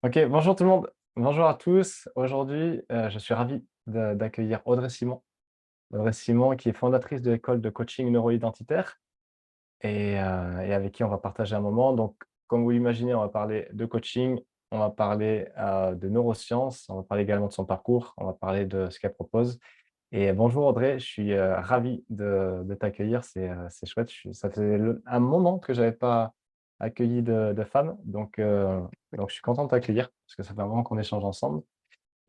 Ok, bonjour tout le monde, bonjour à tous. Aujourd'hui, je suis ravi d'accueillir Audrey Simon. Audrey Simon qui est fondatrice de l'école de coaching neuro-identitaire et avec qui on va partager un moment. Donc, comme vous l'imaginez, on va parler de coaching, on va parler de neurosciences, on va parler également de son parcours, on va parler de ce qu'elle propose. Et bonjour Audrey, je suis ravi de t'accueillir, c'est chouette. Ça fait un moment que j'avais pas accueilli de femmes, donc je suis content de t'accueillir parce que ça fait un moment qu'on échange ensemble.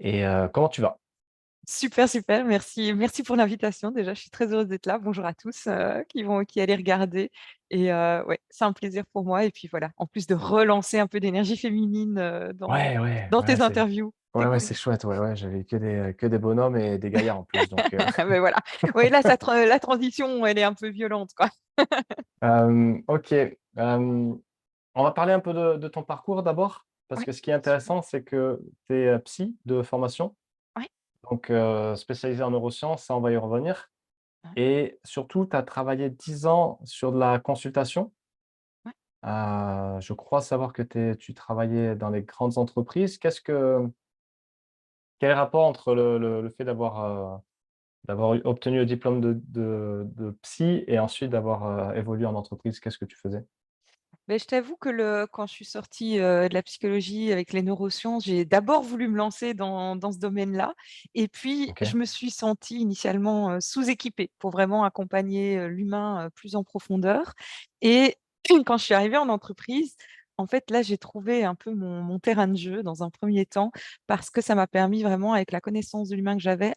Et comment tu vas? Super, super, merci pour l'invitation. Déjà, je suis très heureuse d'être là. Bonjour à tous, qui allaient regarder et ouais, c'est un plaisir pour moi et puis voilà, en plus de relancer un peu d'énergie féminine, Ouais, ouais, dans ouais, tes interviews. C'est ouais, cool. c'est chouette, ouais, ouais, j'avais que des bonhommes et des gaillards en plus, donc Mais voilà. Oui, là, la transition, elle est un peu violente, quoi. OK, on va parler un peu de ton parcours d'abord, parce Ouais, que ce qui est super. intéressant, c'est que tu es, psy de formation, Ouais. donc spécialisé en neurosciences, ça on va y revenir. Ouais, Et surtout, tu as travaillé 10 ans sur de la consultation. ouais. Je crois savoir que tu travaillais dans les grandes entreprises. Quel est le rapport entre le fait d'avoir obtenu le diplôme de psy et ensuite d'avoir, évolué en entreprise? Qu'est-ce que tu faisais? Beh, je t'avoue que quand je suis sortie, de la psychologie avec les neurosciences, j'ai d'abord voulu me lancer dans ce domaine-là et puis OK. je me suis sentie initialement, sous-équipée pour vraiment accompagner, l'humain, plus en profondeur et quand je suis arrivée en entreprise, en fait, là, j'ai trouvé un peu mon terrain de jeu dans un premier temps parce que ça m'a permis vraiment avec la connaissance de l'humain que j'avais,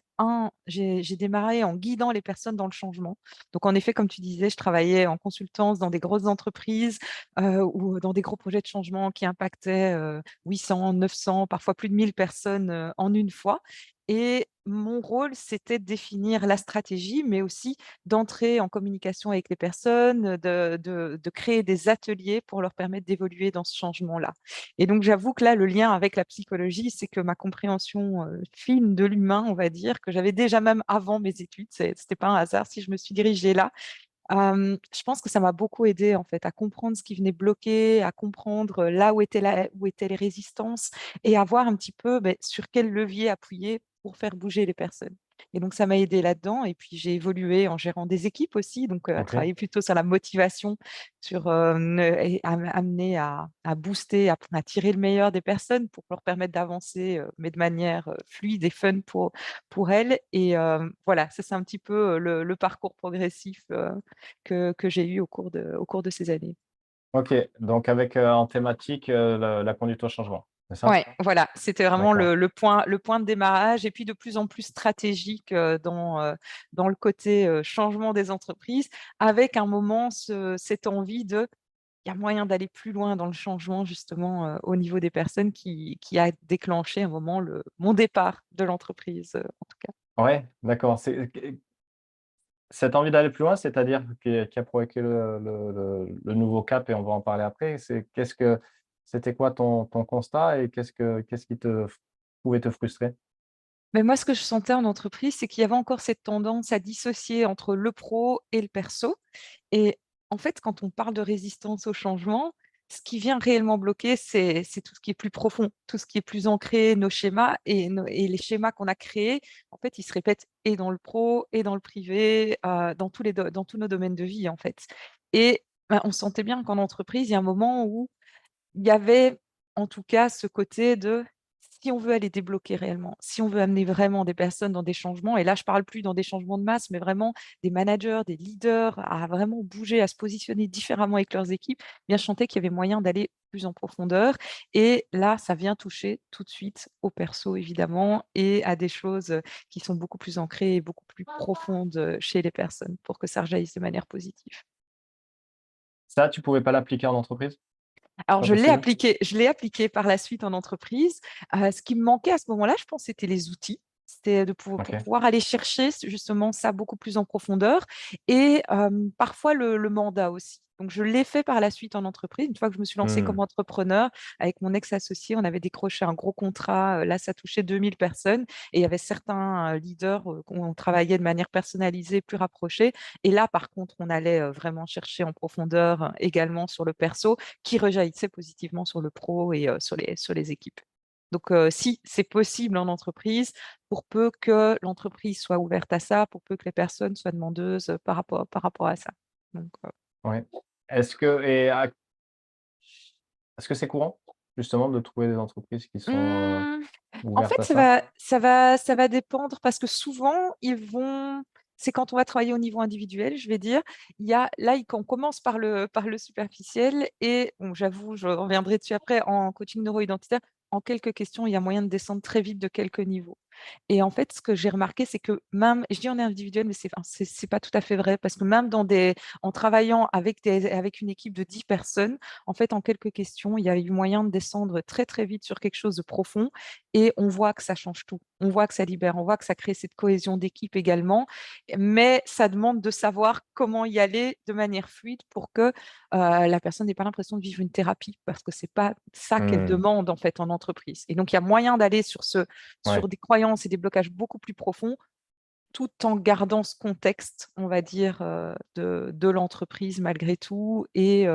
j'ai démarré en guidant les personnes dans le changement. Donc en effet, comme tu disais, je travaillais en consultance dans des grosses entreprises ou dans des gros projets de changement qui impactaient, 800, 900, parfois plus de 1000 personnes, en une fois et mon rôle, c'était de définir la stratégie, mais aussi d'entrer en communication avec les personnes, de créer des ateliers pour leur permettre d'évoluer dans ce changement-là et donc j'avoue que là, le lien avec la psychologie, c'est que ma compréhension, fine de l'humain, on va dire, que j'avais déjà même avant mes études, c'était pas un hasard si je me suis dirigée là. Je pense que ça m'a beaucoup aidée, en fait, à comprendre ce qui venait bloquer, à comprendre, là où étaient les résistances et à voir un petit peu, beh, sur quel levier appuyer pour faire bouger les personnes et donc ça m'a aidée là-dedans et puis j'ai évolué en gérant des équipes aussi, donc à OK. travailler plutôt sur la motivation, sur, et amener à booster, à tirer le meilleur des personnes pour leur permettre d'avancer, mais de manière, fluide et fun pour elles et voilà, ça c'est un petit peu, le parcours progressif, que j'ai eu au cours de ces années. OK, donc avec, en thématique, la conduite au changement, c'est ça? Ouais, voilà, c'était vraiment D'accord. le point de démarrage et puis de plus en plus stratégique, dans le côté, changement des entreprises avec un moment cette envie de il y a moyen d'aller plus loin dans le changement justement, au niveau des personnes qui a déclenché un moment mon départ de l'entreprise, en tout cas. Ouais, d'accord. Cette envie d'aller plus loin, c'est-à-dire qui a provoqué le nouveau cap et on va en parler après. C'était quoi ton constat et qu'est-ce qui pouvait te frustrer? Mais moi, ce que je sentais en entreprise, c'est qu'il y avait encore cette tendance à dissocier entre le pro et le perso et en fait, quand on parle de résistance au changement, ce qui vient réellement bloquer, c'est tout ce qui est plus profond, tout ce qui est plus ancré, nos schémas et les schémas qu'on a créés, en fait, ils se répètent et dans le pro et dans le privé, dans tous nos domaines de vie, en fait et bah, on sentait bien qu'en entreprise, il y a un moment où il y avait, en tout cas, ce côté de si on veut aller débloquer réellement, si on veut amener vraiment des personnes dans des changements et là, je parle plus dans des changements de masse, mais vraiment des managers, des leaders à vraiment bouger, à se positionner différemment avec leurs équipes, eh bien, je sentais qu'il y avait moyen d'aller plus en profondeur et là, ça vient toucher tout de suite au perso évidemment et à des choses, qui sont beaucoup plus ancrées et beaucoup plus profondes, chez les personnes pour que ça rejaillisse de manière positive. Ça, tu pouvais pas l'appliquer en entreprise? Alors Pas possible? je l'ai appliqué par la suite en entreprise. Ce qui me manquait à ce moment-là, je pense, c'était les outils. C'était de pour OK. pouvoir aller chercher justement ça beaucoup plus en profondeur et parfois le mandat aussi. Donc, je l'ai fait par la suite en entreprise. Une fois que je me suis lancée Mmh. comme entrepreneur, avec mon ex-associé, on avait décroché un gros contrat. Là, ça touchait 2000 personnes et il y avait certains leaders qu'on travaillait de manière personnalisée, plus rapprochée. Et là, par contre, on allait vraiment chercher en profondeur également sur le perso qui rejaillissait positivement sur le pro et sur les équipes. Donc, si c'est possible en entreprise, pour peu que l'entreprise soit ouverte à ça, pour peu que les personnes soient demandeuses par rapport à ça. Donc, Ouais. Est-ce que et à est-ce que c'est courant, justement, de trouver des entreprises qui sont, Mmh, en ouvertes fait, à ça? ça va dépendre parce que souvent, ils vont c'est quand on va travailler au niveau individuel, je vais dire. Il y a là, on commence par le superficiel et bon, j'avoue, je reviendrai dessus après, en coaching neuro-identitaire, en quelques questions, il y a moyen de descendre très vite de quelques niveaux. Et en fait, ce que j'ai remarqué, c'est que même je dis on est individuel, mais c'est pas tout à fait vrai parce que même en travaillant avec une équipe de 10 personnes, en fait, en quelques questions, il y a eu moyen de descendre très, très vite sur quelque chose de profond et on voit que ça change tout. On voit que ça libère, on voit que ça crée cette cohésion d'équipe également, mais ça demande de savoir comment y aller de manière fluide pour que, la personne n'ait pas l'impression de vivre une thérapie parce que c'est pas ça qu'elle Mmh. demande, en fait, en entreprise. Et donc il y a moyen d'aller Ouais. sur des croyances et des blocages beaucoup plus profonds, tout en gardant ce contexte, on va dire, de l'entreprise malgré tout et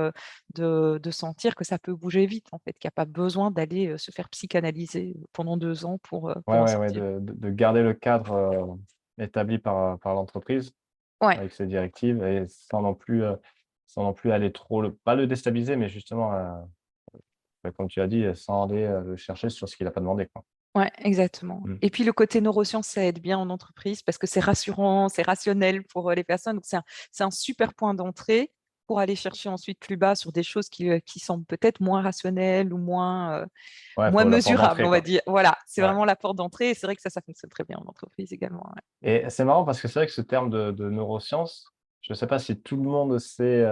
de sentir que ça peut bouger vite, en fait, qu'il y a pas besoin d'aller, se faire psychanalyser pendant 2 ans Ouais, pour en ouais, ouais, sortir. de garder le cadre, établi par l'entreprise Ouais. avec ses directives et sans non plus aller trop pas le déstabiliser, mais justement, bah, comme tu as dit, sans aller, le chercher sur ce qu'il a pas demandé, quoi. Ouais, exactement. Mmh. Et puis le côté neurosciences, ça aide bien en entreprise parce que c'est rassurant, c'est rationnel pour, les personnes. Donc c'est un super point d'entrée pour aller chercher ensuite plus bas sur des choses qui semblent peut-être moins rationnelles ou Ouais, moins faut la porte mesurables, d'entrée, on va quoi. dire. Voilà, c'est Ouais vraiment la porte d'entrée et c'est vrai que ça fonctionne très bien en entreprise également, ouais. et c'est marrant parce que c'est vrai que ce terme de neurosciences, je ne sais pas si tout le monde sait,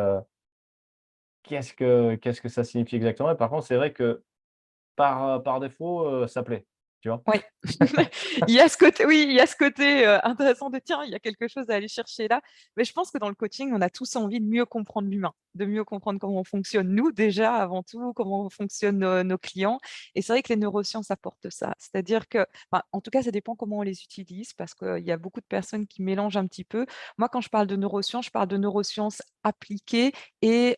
qu'est-ce que ça signifie exactement et par contre, c'est vrai que par défaut, ça plaît, tu vois? Oui, il y a ce côté oui, il y a ce côté, intéressant de: «Tiens, il y a quelque chose à aller chercher là». Mais je pense que dans le coaching, on a tous envie de mieux comprendre l'humain, de mieux comprendre comment on fonctionne nous déjà avant tout, comment fonctionnent nos clients et c'est vrai que les neurosciences apportent ça. C'est-à-dire que enfin, en tout cas, ça dépend comment on les utilise parce qu'il y a beaucoup de personnes qui mélangent un petit peu. Moi, quand je parle de neurosciences, je parle de neurosciences appliquées et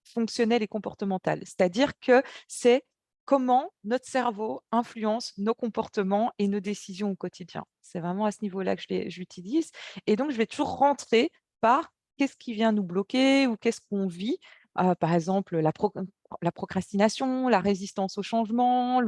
fonctionnelles et comportementales. C'est-à-dire que c'est comment notre cerveau influence nos comportements et nos décisions au quotidien. C'est vraiment à ce niveau-là que je l'utilise et donc je vais toujours rentrer par qu'est-ce qui vient nous bloquer ou qu'est-ce qu'on vit? Par exemple, la procrastination, la résistance au changement,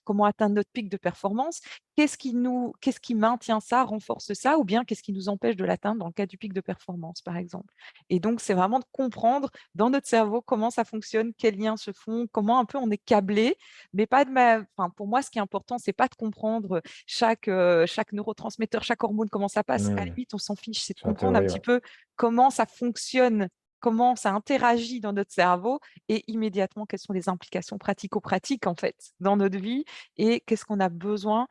comment atteindre notre pic de performance. Qu'est-ce qui maintient ça, renforce ça ou bien qu'est-ce qui nous empêche de l'atteindre dans le cas du pic de performance, par exemple? Et donc c'est vraiment de comprendre dans notre cerveau comment ça fonctionne, quels liens se font, comment un peu on est câblé mais pas de ma enfin, pour moi, ce qui est important, c'est pas de comprendre chaque neurotransmetteur, chaque hormone, comment ça passe. À la Mmh. limite, on s'en fiche, c'est de Sur la comprendre un théorie, petit ouais. peu comment ça fonctionne, comment ça interagit dans notre cerveau et immédiatement, quelles sont les implications pratico-pratiques, en fait, dans notre vie et qu'est-ce qu'on a besoin,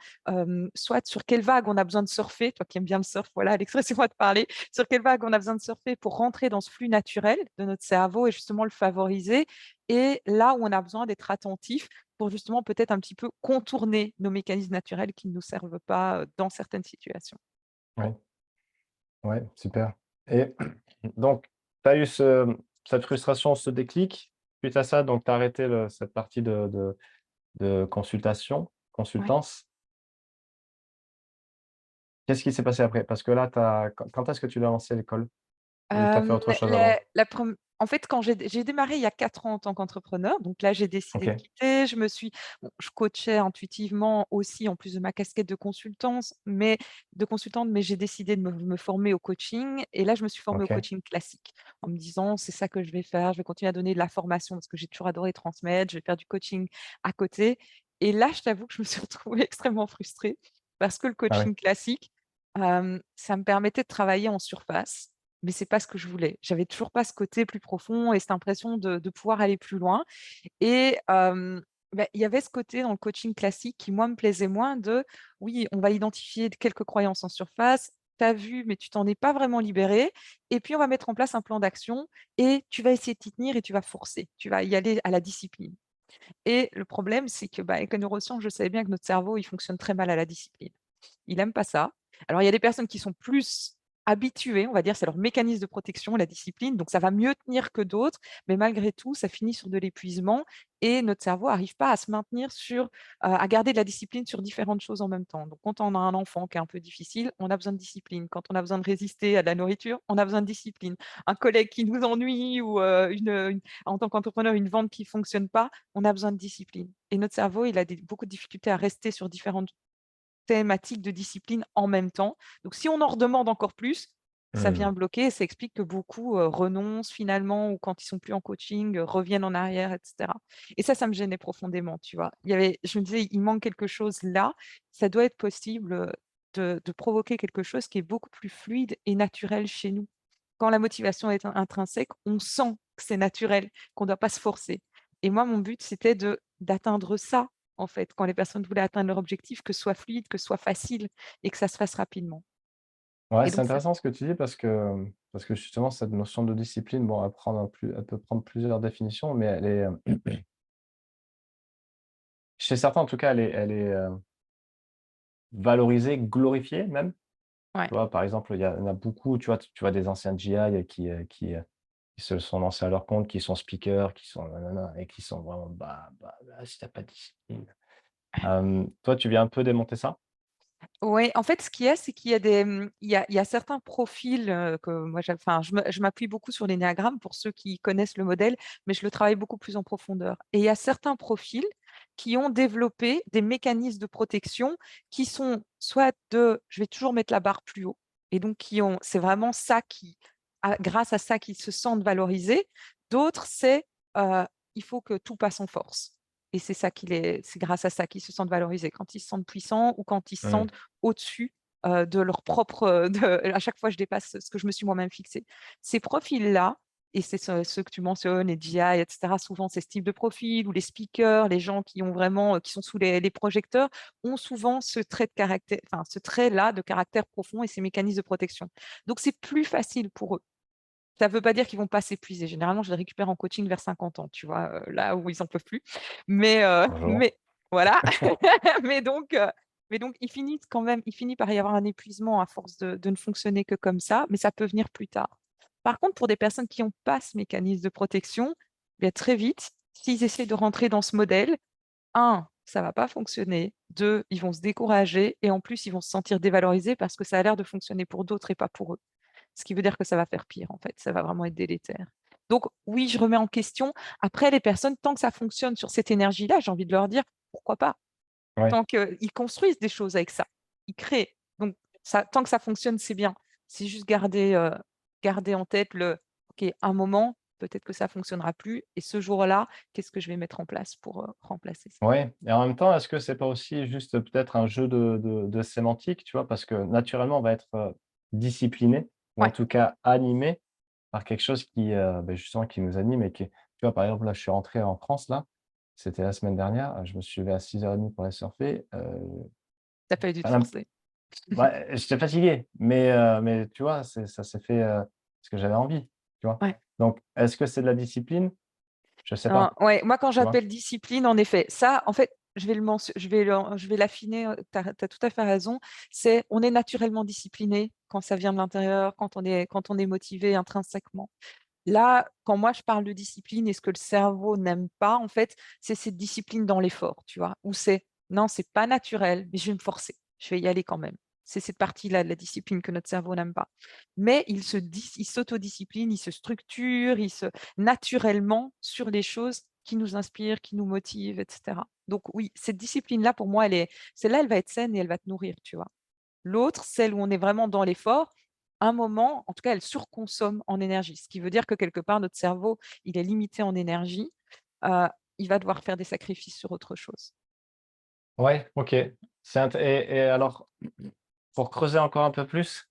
soit sur quelle vague on a besoin de surfer, toi qui aimes bien le surf, voilà l'expression-moi de parler, sur quelle vague on a besoin de surfer pour rentrer dans ce flux naturel de notre cerveau et justement le favoriser et là où on a besoin d'être attentif pour justement peut-être un petit peu contourner nos mécanismes naturels qui ne nous servent pas, dans certaines situations. Ouais, ouais, super et donc tu as eu cette frustration, ce déclic. Suite à ça, donc tu as arrêté cette partie de Ouais. consultance. Qu'est-ce qui s'est passé après? Parce que là, quand est-ce que tu l'as lancé l'école? Ou tu as fait autre chose avant? La prem en fait, quand j'ai démarré il y a 4 ans en tant qu'entrepreneur, donc là, j'ai décidé de OK, quitter. Bon, je coachais intuitivement aussi en plus de ma casquette de consultante, mais j'ai décidé de me former au coaching et là, je me suis formée au OK. coaching classique en me disant: «C'est ça que je vais faire, je vais continuer à donner de la formation» parce que j'ai toujours adoré transmettre, je vais faire du coaching à côté et là, je t'avoue que je me suis retrouvée extrêmement frustrée parce que le Ah ouais. coaching classique, ça me permettait de travailler en surface mais c'est pas ce que je voulais. J'avais toujours pas ce côté plus profond et cette impression de pouvoir aller plus loin et il y avait ce côté dans le coaching classique qui, moi, me plaisait moins de: «Oui, on va identifier quelques croyances en surface tu as vu, mais tu t'en es pas vraiment libéré. Et puis, on va mettre en place un plan d'action et tu vas essayer de t'y tenir et tu vas forcer. Tu vas y aller à la discipline. Et le problème, c'est que, avec les neurosciences, je savais bien que notre cerveau, il fonctionne très mal à la discipline. Il aime pas ça. Alors, il y a des personnes qui sont plus habituées, on va dire, c'est leur mécanisme de protection, la discipline, donc ça va mieux tenir que d'autres, mais malgré tout, ça finit sur de l'épuisement et notre cerveau n'arrive pas à se maintenir à garder de la discipline sur différentes choses en même temps. Donc, quand on a un enfant qui est un peu difficile, on a besoin de discipline. Quand on a besoin de résister à de la nourriture, on a besoin de discipline. Un collègue qui nous ennuie ou en tant qu'entrepreneur, une vente qui ne fonctionne pas, on a besoin de discipline. Et notre cerveau, il a beaucoup de difficultés à rester sur différentes thématiques de discipline en même temps. Donc, si on en redemande encore plus, ça Mmh. vient bloquer et ça explique que beaucoup renoncent finalement ou quand ils sont plus en coaching, reviennent en arrière, etc. Et ça me gênait profondément, tu vois. Je me disais, il manque quelque chose là. Ça doit être possible de provoquer quelque chose qui est beaucoup plus fluide et naturel chez nous. Quand la motivation est intrinsèque, on sent que c'est naturel, qu'on ne doit pas se forcer. Et moi, mon but, c'était d'atteindre ça, en fait, quand les personnes voulaient atteindre leur objectif, que ce soit fluide, que ce soit facile et que ça se fasse rapidement. Ouais, Et c'est donc ça intéressant ce que tu dis parce que justement cette notion de discipline, bon, elle peut prendre plusieurs définitions, mais elle est, chez certains en tout cas, elle est, valorisée, glorifiée même. ouais. Tu vois? Par exemple, il y en a beaucoup, tu vois des anciens GI qui se sont lancés à leur compte, qui sont speakers, qui sont nanana et qui sont vraiment si tu as pas de discipline. Toi, tu viens un peu démonter ça? Oui, en fait, ce qu'il y a, c'est qu'il y a il y a certains profils, que moi je m'appuie beaucoup sur l'énéagramme pour ceux qui connaissent le modèle, mais je le travaille beaucoup plus en profondeur. Et il y a certains profils qui ont développé des mécanismes de protection qui sont soit je vais toujours mettre la barre plus haut et donc c'est vraiment ça grâce à ça qu'ils se sentent valorisés. D'autres, heu, il faut que tout passe en force et c'est grâce à ça qu'ils se sentent valorisés. Quand ils se sentent puissants ou quand ils se Mmh. sentent au-dessus, de leur propre, à chaque fois je dépasse ce que je me suis moi-même fixé. Ces profils-là et c'est ceux que tu mentionnes, les GI et cetera, souvent c'est ce type de profil ou les speakers, les gens qui ont vraiment, qui sont sous les projecteurs, ont souvent ce trait de caractère enfin ce trait-là de caractère profond et ces mécanismes de protection. Donc c'est plus facile pour eux. Ça ne veut pas dire qu'ils vont pas s'épuiser. Généralement, je les récupère en coaching vers 50 ans, tu vois? Là où ils en peuvent plus. Mais Bonjour. mais voilà. Mais donc heu, mais donc il finit par y avoir un épuisement à force de ne fonctionner que comme ça, mais ça peut venir plus tard. Par contre, pour des personnes qui ont pas ce mécanisme de protection, bien très vite, s'ils essaient de rentrer dans ce modèle, 1, ça va pas fonctionner. 2, ils vont se décourager et en plus, ils vont se sentir dévalorisés parce que ça a l'air de fonctionner pour d'autres et pas pour eux. Ce qui veut dire que ça va faire pire, en fait, ça va vraiment être délétère. Donc oui, je remets en question. Après les personnes, tant que ça fonctionne sur cette énergie-là, j'ai envie de leur dire: «Pourquoi pas?» Ouais. Tant qu'ils construisent des choses avec ça, ils créent. Donc ça tant que ça fonctionne, c'est bien. C'est juste garder en tête «OK, un moment, peut-être que ça fonctionnera plus et ce jour-là, qu'est-ce que je vais mettre en place pour, remplacer ça?» Ouais et en même temps, est-ce que c'est pas aussi juste peut-être un jeu de sémantique, tu vois? Parce que naturellement, on va être, discipliné ou en Ouais, tout cas animé par quelque chose qui, justement qui nous anime et qui tu vois, par exemple, là, je suis rentré en France là, c'était la semaine dernière, je me suis levé à 6:30 pour aller surfer, tu as pas dû te enfin, forcer. j'étais fatigué, mais tu vois, ça s'est fait, parce que j'avais envie, tu vois? Ouais. Donc est-ce que c'est de la discipline? Je sais Hein, pas, ouais, moi, quand tu vois? j'appelle discipline, en effet, ça, en fait, je vais l'affiner, tu as tout à fait raison. On est naturellement discipliné quand ça vient de l'intérieur, quand on est motivé intrinsèquement. Là, quand moi je parle de discipline et ce que le cerveau n'aime pas, en fait, c'est cette discipline dans l'effort, tu vois? Où c'est: «Non, c'est pas naturel, mais je vais me forcer, je vais y aller quand même». C'est cette partie-là de la discipline que notre cerveau n'aime pas. Mais il s'autodiscipline, il se structure, naturellement sur les choses qui nous inspirent, qui nous motivent et cetera. Donc oui, cette discipline-là pour moi, celle-là, elle va être saine et elle va te nourrir, tu vois? L'autre, celle où on est vraiment dans l'effort, un moment, en tout cas, elle surconsomme en énergie. Ce qui veut dire que quelque part, notre cerveau, il est limité en énergie, heu, il va devoir faire des sacrifices sur autre chose. Ouais, OK. C'est int et alors, pour creuser encore un peu plus,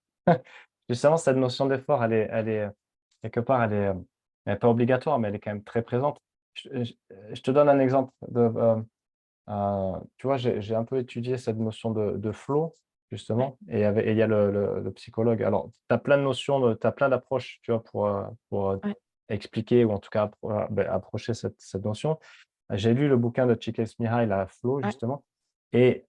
justement, cette notion d'effort, elle est, quelque part, elle est pas obligatoire, mais elle est quand même très présente. Je te donne un exemple tu vois, j'ai un peu étudié cette notion de flow. justement, et il y a le psychologue. Alors, tu as plein de notions, tu as plein d'approches, tu vois, pour ouais, expliquer ou en tout cas approcher cette notion. J'ai lu le bouquin de Csikszentmihalyi, la Flow, ouais, justement, et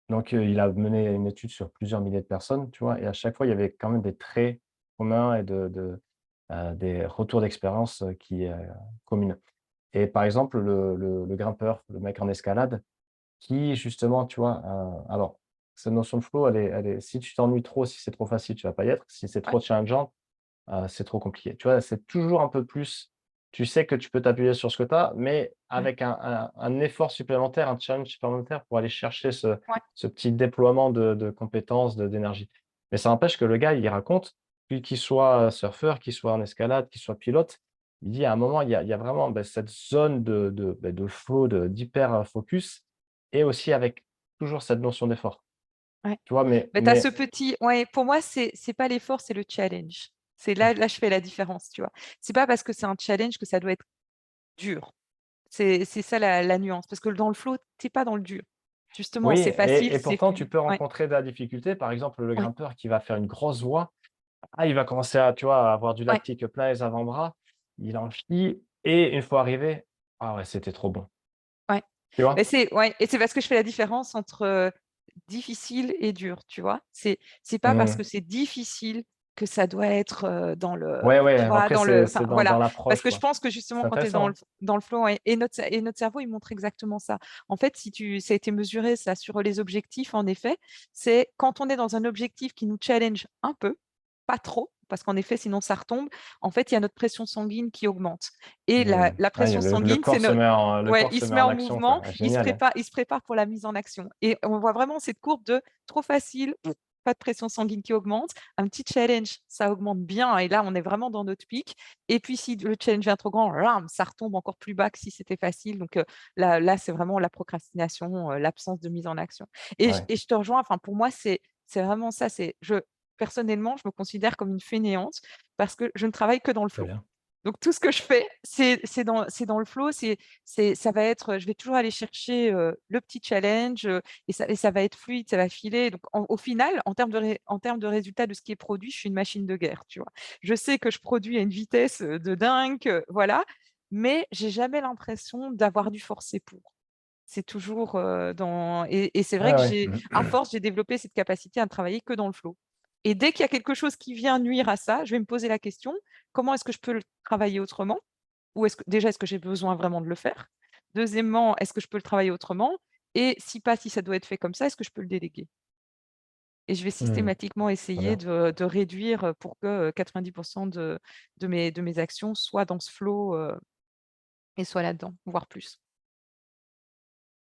donc il a mené une étude sur plusieurs milliers de personnes, tu vois? Et à chaque fois, il y avait quand même des traits communs et des retours d'expérience, communs. Et par exemple, le grimpeur, le mec en escalade qui justement, tu vois, alors cette notion de flow, elle est si tu t'ennuies trop, si c'est trop facile, tu vas pas y être. Si c'est ouais, trop challengeant, c'est trop compliqué. Tu vois? C'est toujours un peu plus tu sais que tu peux t'appuyer sur ce que tu as, mais ouais, avec un effort supplémentaire, un challenge supplémentaire pour aller chercher ce ouais, ce petit déploiement de compétences, d'énergie. Mais ça n'empêche que le gars, il raconte, qu'il soit surfeur, qu'il soit en escalade, qu'il soit pilote, il dit à un moment, il y a vraiment, cette zone de flow, d'hyper, focus et aussi avec toujours cette notion d'effort. ouais. Tu vois? Mais Mais tu as ce petit ouais, pour moi, c'est pas l'effort, c'est le challenge. C'est là, je fais la différence, tu vois? C'est pas parce que c'est un challenge que ça doit être dur. C'est ça la nuance, parce que dans le flow, tu es pas dans le dur. Justement, oui c'est facile, et c'est pourtant tu fluide. peux Ouais, rencontrer de la difficulté. Par exemple, le ouais, grimpeur qui va faire une grosse voie, il va commencer à, tu vois, à avoir du ouais, lactique plein les avant-bras, il en chie et une fois arrivé: «Ah ouais, c'était trop bon». ouais. Tu Mais vois? c'est ouais et c'est parce que je fais la différence entre, difficile et dur, tu vois? C'est pas parce Mmh. que c'est difficile que ça doit être, dans le Ouais, ouais, tu vois? après Dans le enfin c'est dans voilà. Parce l'approche, que je quoi. pense que C'est justement quand tu es intéressant, hein. dans le flow ouais et notre cerveau, il montre exactement ça. En fait, si tu ça a été mesuré ça sur les objectifs en effet, c'est quand on est dans un objectif qui nous challenge un peu, pas trop, parce qu'en effet sinon ça retombe, en fait, il y a notre pression sanguine qui augmente et Mmh. la Ah, il y a pression sanguine, c'est le ouais, corps il se se met met en en action, quoi. mouvement, Ah, génial, hein. il se prépare pour la mise en action et on voit vraiment cette courbe de trop facile, pas de pression sanguine qui augmente, un petit challenge, ça augmente bien et là, on est vraiment dans notre pic et puis si le challenge est trop grand, ram, ça retombe encore plus bas que si c'était facile donc là, c'est vraiment la procrastination, l'absence de mise en action Ouais, et je te rejoins, enfin, pour moi, c'est vraiment ça, c'est personnellement, je me considère comme une fainéante parce que je ne travaille que dans le très flow. bien. Donc tout ce que je fais, c'est dans le flow, ça va être, je vais toujours aller chercher, le petit challenge, et ça va être fluide, ça va filer. Donc au final, en termes de résultats de ce qui est produit, je suis une machine de guerre, tu vois? Je sais que je produis à une vitesse, de dingue, voilà, mais j'ai jamais l'impression d'avoir dû forcer pour. C'est toujours, dans et c'est vrai Ouais, que ouais. j'ai à force, j'ai développé cette capacité à ne travailler que dans le flow et dès qu'il y a quelque chose qui vient nuire à ça, je vais me poser la question: «Comment est-ce que je peux le travailler autrement?» ou est-ce que j'ai besoin vraiment de le faire? Deuxièmement, est-ce que je peux le travailler autrement? Et si pas, si ça doit être fait comme ça, est-ce que je peux le déléguer? Et je vais Mmh. systématiquement Très essayer bien. de réduire, pour que, 90 de mes actions soient dans ce flow, et soient là-dedans, voire plus.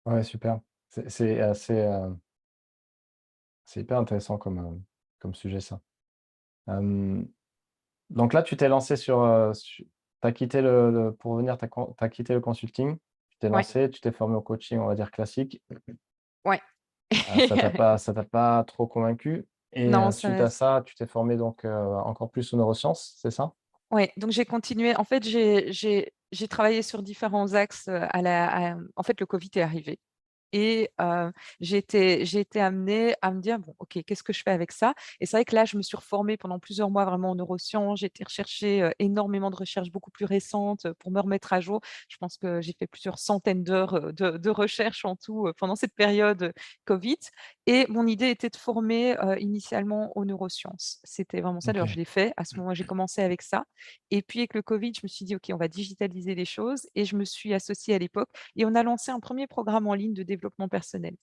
Ouais, super. C'est assez, c'est hyper intéressant comme sujet, ça. Hem, donc là, tu t'es lancé tu as quitté pour revenir, tu as quitté le consulting, tu t'es Ouais, lancé, tu t'es formé au coaching, on va dire classique. ouais. Ça t'a pas trop convaincu et Non, suite ça à ça, tu t'es formé donc, encore plus aux neurosciences, c'est ça? ouais, donc j'ai continué. En fait, j'ai travaillé sur différents axes, en fait, le covid est arrivé. Et j'ai été amenée à me dire: «Bon, OK, qu'est-ce que je fais avec ça?» et c'est vrai que là, je me suis reformée pendant plusieurs mois vraiment en neurosciences. J'ai été rechercher, énormément de recherches beaucoup plus récentes, pour me remettre à jour. Je pense que j'ai fait plusieurs centaines d'heures, de recherche en tout, pendant cette période, covid et mon idée était de former, initialement aux neurosciences. C'était vraiment ça. D'ailleurs, je OK. l'ai fait. À ce moment, j'ai commencé avec ça et puis avec le covid, je me suis dit: «OK, on va digitaliser les choses» et je me suis associée à l'époque et on a lancé un premier programme en ligne de développement personnel.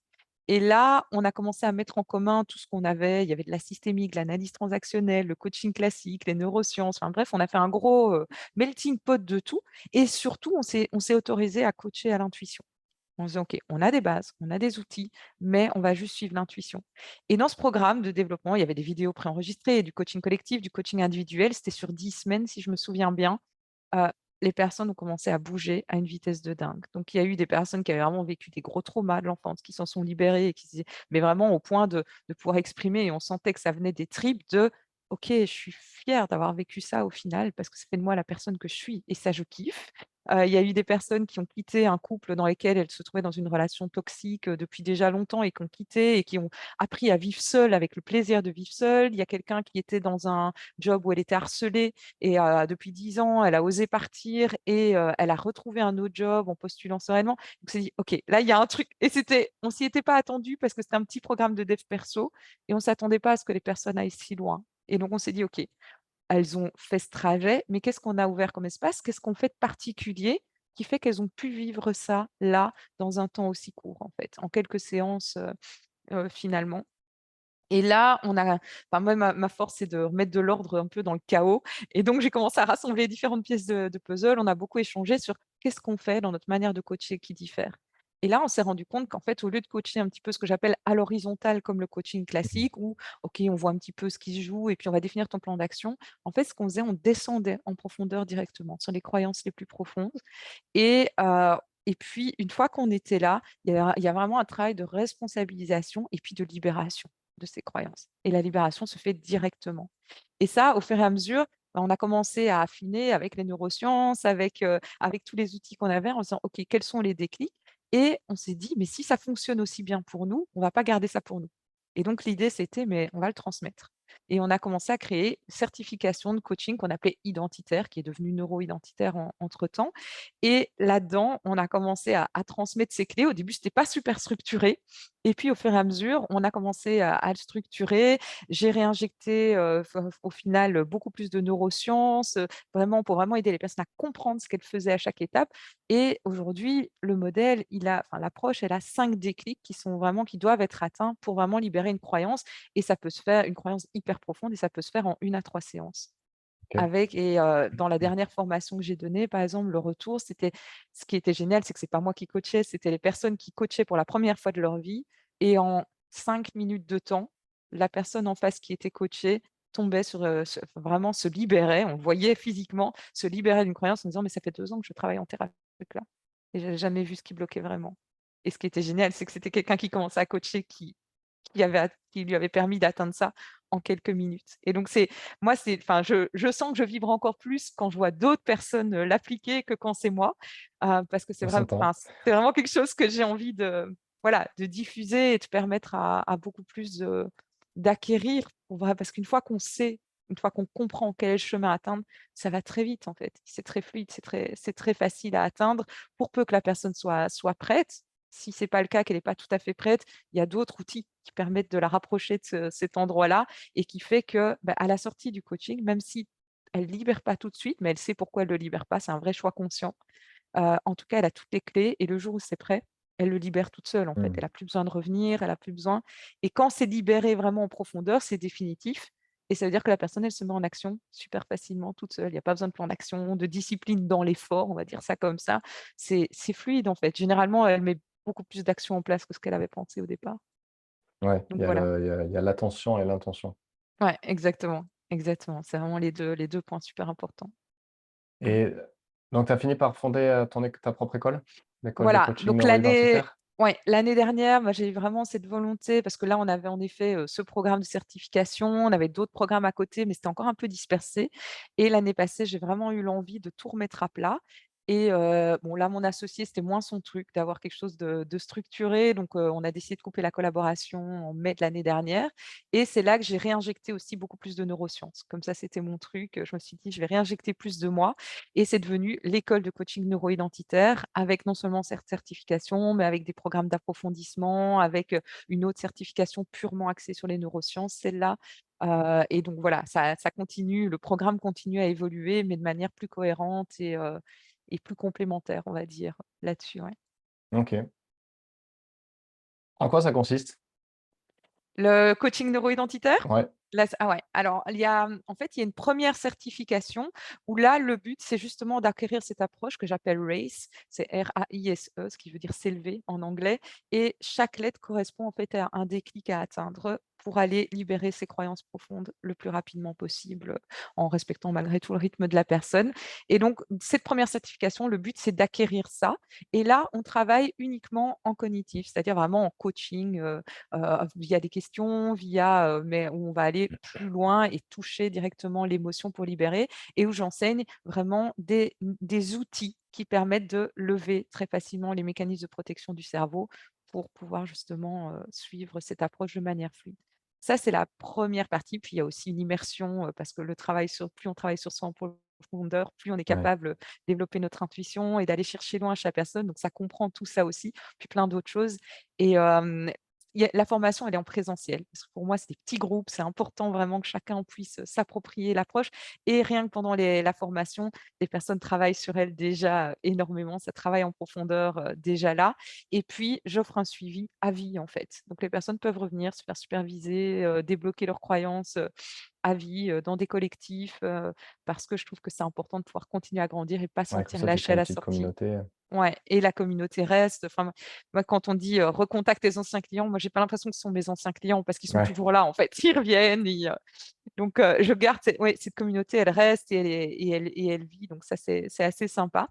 Et là, on a commencé à mettre en commun tout ce qu'on avait. Il y avait de la systémique, de l'analyse transactionnelle, le coaching classique, les neurosciences. Enfin bref, on a fait un gros, melting pot de tout et surtout on s'est autorisé à coacher à l'intuition. On se dit: «OK, on a des bases, on a des outils, mais on va juste suivre l'intuition» et dans ce programme de développement, il y avait des vidéos préenregistrées, du coaching collectif, du coaching individuel. C'était sur 10 semaines si je me souviens bien. Heu, les personnes ont commencé à bouger à une vitesse de dingue. Donc il y a eu des personnes qui avaient vraiment vécu des gros traumas de l'enfance, qui s'en sont libérées et qui se disaient mais vraiment au point de pouvoir exprimer et on sentait que ça venait des tripes de: «OK, je suis fière d'avoir vécu ça au final parce que ça fait de moi la personne que je suis et ça je kiffe». Il y a eu des personnes qui ont quitté un couple dans lequel elles se trouvaient dans une relation toxique, depuis déjà longtemps et qui ont quitté et qui ont appris à vivre seules avec le plaisir de vivre seule. Il y a quelqu'un qui était dans un job où elle était harcelée et depuis 10 ans, elle a osé partir et elle a retrouvé un autre job en postulant sereinement. Donc on s'est dit: «OK, là, il y a un truc» et on s'y était pas attendu parce que c'était un petit programme de dev perso et on s'attendait pas à ce que les personnes aillent si loin et donc on s'est dit: «OK, elles ont fait ce trajet, mais qu'est-ce qu'on a ouvert comme espace? Qu'est-ce qu'on fait de particulier qui fait qu'elles ont pu vivre ça, là, dans un temps aussi court, en fait, en quelques séances, finalement?» Et là, enfin moi, ma force, c'est de remettre de l'ordre un peu dans le chaos et donc j'ai commencé à rassembler différentes pièces de puzzle. On a beaucoup échangé sur qu'est-ce qu'on fait dans notre manière de coacher qui diffère. Et là, on s'est rendu compte qu'en fait, au lieu de coacher un petit peu ce que j'appelle à l'horizontale comme le coaching Mmh. classique où, OK, on voit un petit peu ce qui se joue et puis on va définir ton plan d'action. En fait, ce qu'on faisait, on descendait en profondeur directement sur les croyances les plus profondes et puis une fois qu'on était là, il y a vraiment un travail de responsabilisation et puis de libération de ses croyances et la libération se fait directement et ça, au fur et à mesure, on a commencé à affiner avec les neurosciences, avec tous les outils qu'on avait en se disant: «OK, quels sont les déclics?» et on s'est dit: «Mais si ça fonctionne aussi bien pour nous, on va pas garder ça pour nous» et donc l'idée, c'était: «Mais on va le transmettre» et on a commencé à créer une certification de coaching qu'on appelait identitaire, qui est devenue neuro-identitaire entre-temps et là-dedans, on a commencé à transmettre ces clés. Au début, c'était pas super structuré et puis au fur et à mesure, on a commencé à le structurer. J'ai réinjecté, au final, beaucoup plus de neurosciences, vraiment pour vraiment aider les personnes à comprendre ce qu'elles faisaient à chaque étape et aujourd'hui, le modèle, l'approche, elle a 5 déclics qui doivent être atteints pour vraiment libérer une croyance et ça peut se faire une croyance hyper profonde et ça peut se faire en 1 à 3 séances. OK. Dans la dernière formation que j'ai donnée, par exemple, le retour, ce qui était génial, c'est que c'est pas moi qui coachais, c'était les personnes qui coachaient pour la première fois de leur vie et en 5 minutes de temps, la personne en face qui était coachée tombait vraiment se libérait, on le voyait physiquement, se libérer d'une croyance en disant: «Mais ça fait 2 ans que je travaille en thérapie avec là et j'avais jamais vu ce qui bloquait vraiment» et ce qui était génial, c'est que c'était quelqu'un qui commençait à coacher qui lui avait permis d'atteindre ça en quelques minutes et donc je sens que je vibre encore plus quand je vois d'autres personnes, l'appliquer que quand c'est moi, parce que Ça s'entend. c'est vraiment quelque chose que j'ai envie voilà, de diffuser et de permettre à beaucoup plus d'acquérir pour vrai parce qu'une fois qu'on sait, une fois qu'on comprend quel est le chemin à atteindre, ça va très vite en fait. C'est très fluide, c'est très facile à atteindre pour peu que la personne soit prête. Si c'est pas le cas, qu'elle est pas tout à fait prête, il y a d'autres outils qui permettent de la rapprocher de cet endroit-là et qui fait que, bah, à la sortie du coaching, même si elle libère pas tout de suite, mais elle sait pourquoi elle le libère pas, c'est un vrai choix conscient. En tout cas, elle a toutes les clés et le jour où c'est prêt, elle le libère toute seule, en fait. Mmh. Elle a plus besoin de revenir, elle a plus besoin et quand c'est libéré vraiment en profondeur, c'est définitif et ça veut dire que la personne, elle se met en action super facilement toute seule. Il y a pas besoin de plan d'action, de discipline dans l'effort, on va dire ça comme ça. C'est fluide, en fait. Généralement, elle met beaucoup plus d'actions en place que ce qu'elle avait pensé au départ. Ouais, il Donc y a voilà. le il y a l'attention et l'intention. Ouais, exactement, exactement. C'est vraiment les deux points super importants. Mmh. Et donc tu as fini par fonder, ta propre école? L'école de Voilà, coaching donc neuro-identitaire? l'année dernière, moi, j'ai eu vraiment cette volonté parce que là, on avait en effet, ce programme de certification, on avait d'autres programmes à côté, mais c'était encore un peu dispersé et l'année passée, j'ai vraiment eu l'envie de tout remettre à plat et bon, là, mon associé, c'était moins son truc d'avoir quelque chose de structuré, donc on a décidé de couper la collaboration en mai de l'année dernière et c'est là que j'ai réinjecté aussi beaucoup plus de neurosciences. Comme ça, c'était mon truc, je me suis dit: «Je vais réinjecter plus de moi» et c'est devenu l'école de coaching neuro-identitaire avec non seulement cette certification, mais avec des programmes d'approfondissement, avec, une autre certification purement axée sur les neurosciences, celle-là. Et donc voilà, ça continue, le programme continue à évoluer, mais de manière plus cohérente et plus complémentaire, on va dire, là-dessus, ouais. OK. En quoi ça consiste? Le coaching neuro-identitaire? Ouais. Là, ouais, alors en fait, il y a une première certification où là, le but, c'est justement d'acquérir cette approche que j'appelle RACE, c'est RAISE, ce qui veut dire «s'élever» en anglais et chaque lettre correspond en fait à un déclic à atteindre pour aller libérer ses croyances profondes le plus rapidement possible, en respectant malgré tout le rythme de la personne et donc cette première certification, le but, c'est d'acquérir ça et là, on travaille uniquement en cognitif, c'est-à-dire vraiment en coaching, via des questions, mais où on va aller plus loin et toucher directement l'émotion pour libérer et où j'enseigne vraiment des outils qui permettent de lever très facilement les mécanismes de protection du cerveau pour pouvoir justement, suivre cette approche de manière fluide. Ça, c'est la première partie. Puis il y a aussi une immersion, parce que le travail sur plus on travaille sur soi en profondeur, plus on est Ouais, capable, de développer notre intuition et d'aller chercher loin chaque personne. Donc ça comprend tout ça aussi, puis plein d'autres choses et il y a la formation, elle est en présentiel parce que pour moi, c'est des petits groupes, c'est important vraiment que chacun puisse, s'approprier l'approche et rien que pendant la formation, les personnes travaillent sur elles déjà, énormément. Ça travaille en profondeur, déjà là et puis j'offre un suivi à vie, en fait. Donc les personnes peuvent revenir, se faire superviser, débloquer leurs croyances, à vie, dans des collectifs, parce que je trouve que c'est important de pouvoir continuer à grandir et pas ouais, comme sentir ça tu lâché crées à une la petite sortie. communauté. Ouais et la communauté reste. Enfin, moi, quand on dit, «Recontacte tes anciens clients», moi, j'ai pas l'impression que ce sont mes anciens clients parce qu'ils sont Ouais, toujours là, en fait. Ils reviennent, donc je garde cette communauté, elle reste et elle vit, donc ça, c'est assez sympa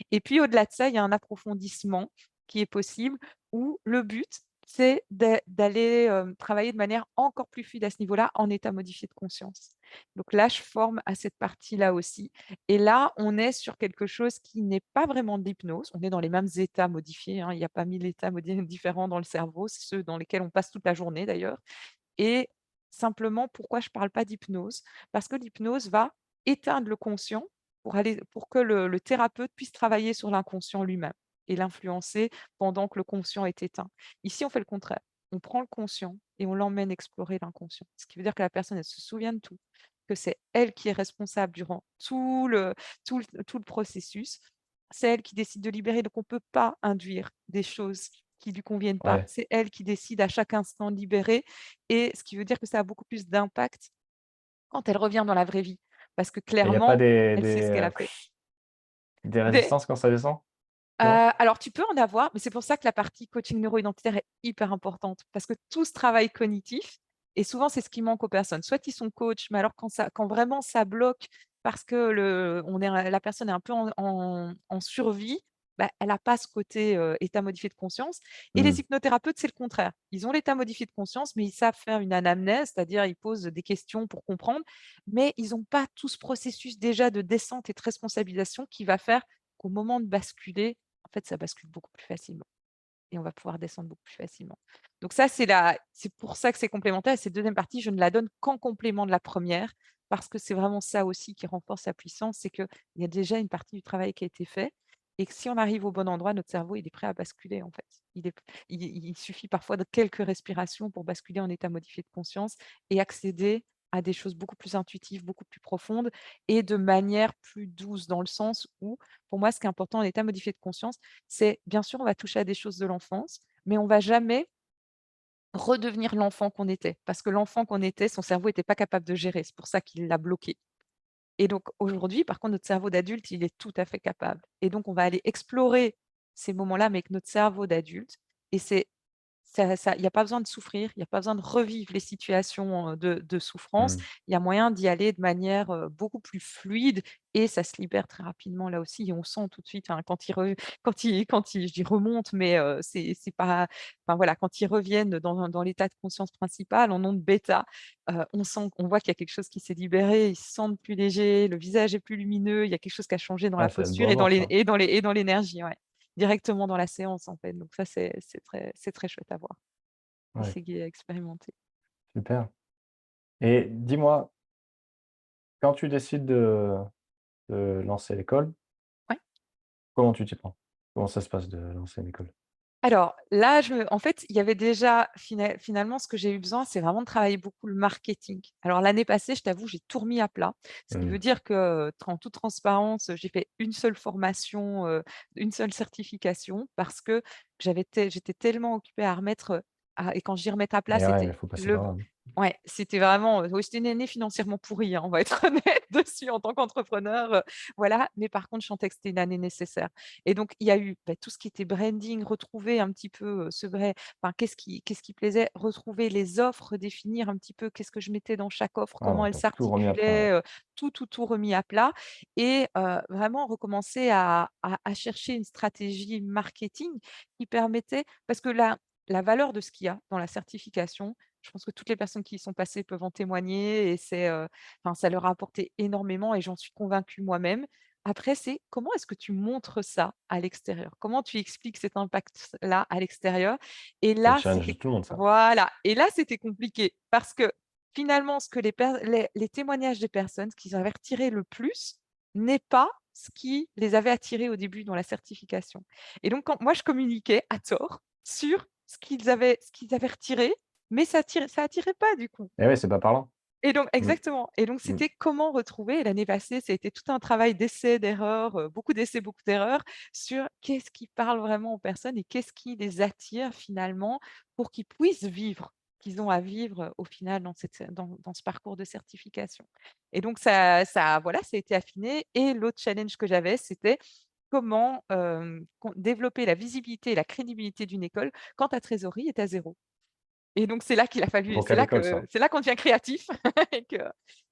et puis au-delà de ça, il y a un approfondissement qui est possible où le but, c'est d'aller, travailler de manière encore plus fluide à ce niveau-là, en état modifié de conscience. Donc là, je forme à cette partie-là aussi et là, on est sur quelque chose qui n'est pas vraiment de l'hypnose. On est dans les mêmes états modifiés, hein, il y a pas 1000 états différents dans le cerveau, c'est ceux dans lesquels on passe toute la journée d'ailleurs et simplement, pourquoi je ne parle pas d'hypnose? Parce que l'hypnose va éteindre le conscient pour que le thérapeute puisse travailler sur l'inconscient lui-même et l'influencer pendant que le conscient est éteint. Ici, on fait le contraire. On prend le conscient et on l'emmène explorer l'inconscient. Ce qui veut dire que la personne, elle se souvient de tout, que c'est elle qui est responsable durant tout le processus. C'est elle qui décide de libérer, donc on ne peut pas induire des choses qui lui conviennent pas. ouais. C'est elle qui décide à chaque instant de libérer et ce qui veut dire que ça a beaucoup plus d'impact quand elle revient dans la vraie vie. Parce que Et il y a pas clairement, elle sait ce qu'elle a fait. des Des résistances quand ça descend? Non? alors tu peux en avoir, mais c'est pour ça que la partie coaching neuro-identitaire est hyper importante parce que tout ce travail cognitif et souvent c'est ce qui manque aux personnes. Soit ils sont coachs, mais alors quand vraiment ça bloque parce que la personne est un peu en survie, bah, elle a pas ce côté, état modifié de conscience et Mmh. les hypnothérapeutes, c'est le contraire. Ils ont l'état modifié de conscience, mais ils savent faire une anamnèse, c'est-à-dire ils posent des questions pour comprendre, mais ils ont pas tout ce processus déjà de descente et de responsabilisation qui va faire qu'au moment de basculer, en fait, ça bascule beaucoup plus facilement et on va pouvoir descendre beaucoup plus facilement. Donc ça, c'est pour ça que c'est complémentaire et cette deuxième partie, je ne la donne qu'en complément de la première parce que c'est vraiment ça aussi qui renforce sa puissance, c'est qu'il y a déjà une partie du travail qui a été fait et que si on arrive au bon endroit, notre cerveau, il est prêt à basculer, en fait. Il suffit parfois de quelques respirations pour basculer en état modifié de conscience et accéder à des choses beaucoup plus intuitives, beaucoup plus profondes et de manière plus douce dans le sens où, pour moi, ce qui est important en état modifié de conscience, c'est bien sûr, on va toucher à des choses de l'enfance, mais on va jamais redevenir l'enfant qu'on était. Parce que l'enfant qu'on était, son cerveau était pas capable de gérer. C'est pour ça qu'il l'a bloqué. Et donc aujourd'hui, par contre, notre cerveau d'adulte, il est tout à fait capable. Et donc on va aller explorer ces moments-là, mais avec notre cerveau d'adulte. Et il y a pas besoin de souffrir, il y a pas besoin de revivre les situations, de souffrance. Mmh. Il y a moyen d'y aller de manière, beaucoup plus fluide et ça se libère très rapidement là aussi et on sent tout de suite, hein, quand ils je dis remontent, mais c'est pas enfin voilà, quand ils reviennent dans l'état de conscience principal en onde bêta, on voit qu'il y a quelque chose qui s'est libéré, ils se sentent plus légers, le visage est plus lumineux, il y a quelque chose qui a changé dans Ah, la ça doit être beau posture à voir ça. et dans l'énergie, ouais. Directement dans la séance, en fait, donc ça, c'est très chouette à voir et Ouais, c'est gai à expérimenter. super. Et dis-moi, quand tu décides de lancer l'école, Ouais. comment tu t'y prends? Comment ça se passe de lancer une école? Alors là, en fait, il y avait déjà finalement, ce que j'ai eu besoin, c'est vraiment de travailler beaucoup le marketing. Alors l'année passée, je t'avoue, j'ai tout remis à plat, ce qui veut Mmh. dire que, en toute transparence, j'ai fait une seule formation, une seule certification parce que j'étais tellement occupée à remettre, et quand je dis remettre à plat, Et ouais, c'était il faut passer le par là. ouais, c'était vraiment, oui, c'était une année financièrement pourrie, hein, on va être honnête dessus en tant qu'entrepreneur, voilà, mais par contre, je sentais que c'était une année nécessaire. Et donc, il y a eu, tout ce qui était branding, retrouver un petit peu, ce vrai enfin, qu'est-ce qui plaisait, retrouver les offres, définir un petit peu qu'est-ce que je mettais dans chaque offre, Ah comment ouais, elles tu tout remis à plat, ouais. s'articulaient, tout remis à plat et vraiment recommencer à chercher une stratégie marketing qui permettait parce que la valeur de ce qu'il y a dans la certification, je pense que toutes les personnes qui y sont passées peuvent en témoigner et enfin, ça leur a apporté énormément et j'en suis convaincue moi-même. Après, c'est comment est-ce que tu montres ça à l'extérieur? Comment tu expliques cet impact-là à l'extérieur? Et C'est le là, challenge de c'était tout le monde ça. voilà, et là, c'était compliqué parce que finalement, ce que les témoignages des personnes, ce qu'ils avaient retiré le plus n'est pas ce qui les avait attirés au début dans la certification. Et donc quand moi, je communiquais à tort sur ce qu'ils avaient retiré, mais ça attirait pas du coup. Et ouais, c'est pas parlant. Et donc Mmh, exactement, et donc mmh. c'était comment retrouver. Et l'année passée, ça a été tout un travail d'essais, d'erreurs, beaucoup d'essais, beaucoup d'erreurs sur qu'est-ce qui parle vraiment aux personnes et qu'est-ce qui les attire finalement pour qu'ils puissent vivre qu'ils ont à vivre, au final dans ce parcours de certification. Et donc voilà, ça a été affiné, et l'autre challenge que j'avais, c'était comment, développer la visibilité et la crédibilité d'une école quand ta trésorerie est à zéro. Et donc c'est là qu'il a fallu Pour quelle école ça? c'est là qu'on devient créatif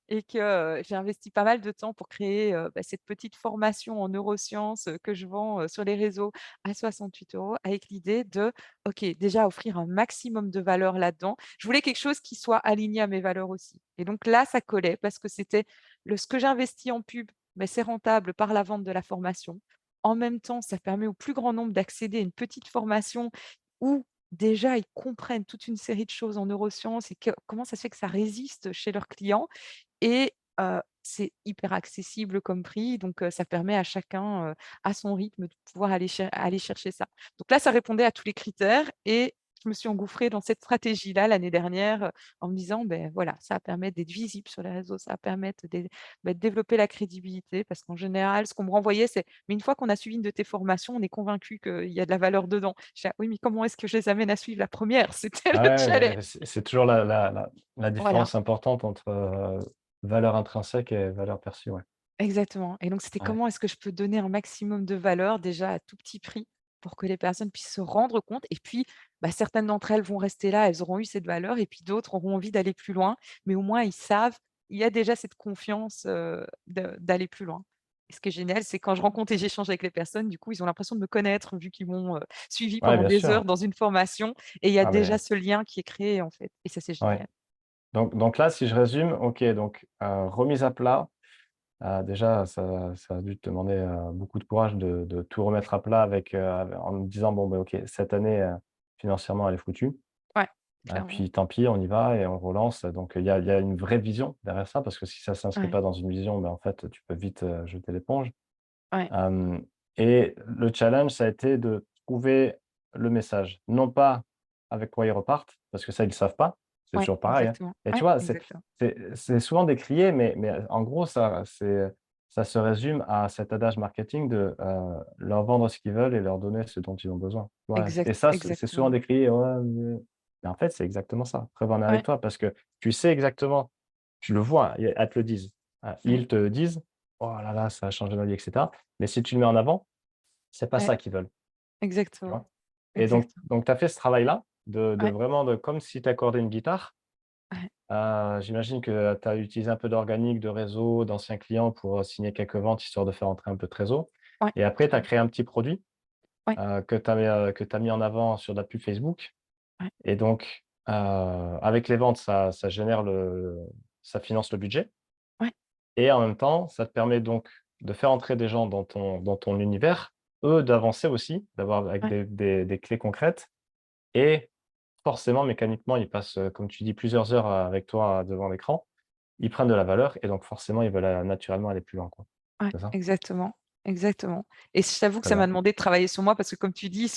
et que j'ai investi pas mal de temps pour créer, cette petite formation en neurosciences, que je vends, sur les réseaux à 68 € avec l'idée de, OK, déjà offrir un maximum de valeur là-dedans. Je voulais quelque chose qui soit aligné à mes valeurs aussi, et donc là, ça collait parce que c'était ce que j'investis en pub, mais c'est rentable par la vente de la formation. En même temps, ça permet au plus grand nombre d'accéder à une petite formation où déjà, ils comprennent toute une série de choses en neurosciences et comment ça se fait que ça résiste chez leurs clients, et c'est hyper accessible comme prix, donc ça permet à chacun, à son rythme, de pouvoir aller chercher ça. Donc là, ça répondait à tous les critères, et je me suis engouffrée dans cette stratégie-là l'année dernière, en me disant: ben voilà, ça va permettre d'être visible sur les réseaux, ça va permettre de développer la crédibilité». Parce qu'en général, ce qu'on me renvoyait, c'est: «Mais une fois qu'on a suivi une de tes formations, on est convaincu qu'il y a de la valeur dedans». J'étais là: «Oui, mais comment est-ce que je les amène à suivre la première?» C'était Ah le ouais, challenge. mais c'est toujours la Voilà. différence importante entre, valeur intrinsèque et valeur perçue, ouais. Exactement, et donc c'était Ouais. comment est-ce que je peux donner un maximum de valeur déjà à tout petit prix pour que les personnes puissent se rendre compte, et puis, certaines d'entre elles vont rester là, elles auront eu cette valeur, et puis d'autres auront envie d'aller plus loin, mais au moins ils savent, il y a déjà cette confiance, d'aller plus loin. Et ce qui est génial, c'est quand je rencontre et j'échange avec les personnes, du coup, ils ont l'impression de me connaître vu qu'ils m'ont, suivi Ouais, pendant bien des sûr. heures dans une formation, et il y a Ah déjà beh, ce lien qui est créé en fait, et ça c'est ouais. génial. Donc là, si je résume, OK, donc, remise à plat, déjà ça a dû te demander, beaucoup de courage de tout remettre à plat avec, en me disant: «Bon, ben OK, cette année, financièrement, elle est foutue. Ouais, clairement. Puis tant pis, on y va et on relance». Donc il y a une vraie vision derrière ça, parce que si ça s'inscrit Ouais, pas dans une vision, ben, en fait, tu peux vite, jeter l'éponge. ouais, Hem Et le challenge, ça a été de trouver le message. Non pas avec quoi ils repartent, parce que ça, ils le savent pas. C'est ouais, toujours pareil, hein. exactement. Et tu Ouais, vois, exactement. c'est souvent décrié, mais en gros, ça se résume à cet adage marketing de, leur vendre ce qu'ils veulent et leur donner ce dont ils ont besoin. Ouais, et ça, c'est souvent Exactement. décrié: «Ouais, mais en fait, c'est exactement ça. Preuve en est avec Ouais, toi, parce que tu sais exactement, tu le vois, et elles te le disent. ouais, Ils te disent: «Oh là là, ça a changé ma vie» et cetera. Mais si tu le mets en avant, c'est pas ouais, ça qu'ils veulent, tu exactement, vois? Et donc exactement. donc tu as fait ce travail-là de Ouais, vraiment de comme si tu accordais une guitare. ouais, J'imagine que tu as utilisé un peu d'organique, de réseau, d'anciens clients pour, signer quelques ventes, histoire de faire entrer un peu de réseau, ouais, et après tu as clairement. créé un petit produit, Ouais, que tu as mis en avant sur de la pub Facebook, ouais, et donc avec les ventes, ça génère ça finance le budget, ouais, et en même temps, ça te permet donc de faire entrer des gens dans ton univers, eux d'avancer aussi, d'avoir avec ouais, des clés concrètes, et forcément, mécaniquement, ils passent, comme tu dis, plusieurs heures, avec toi, devant l'écran. Ils prennent de la valeur, et donc forcément, ils veulent, naturellement aller plus loin, quoi. ouais, C'est ça? exactement, exactement, et je t'avoue que Très ça m'a bien. demandé de travailler sur moi parce que comme tu dis,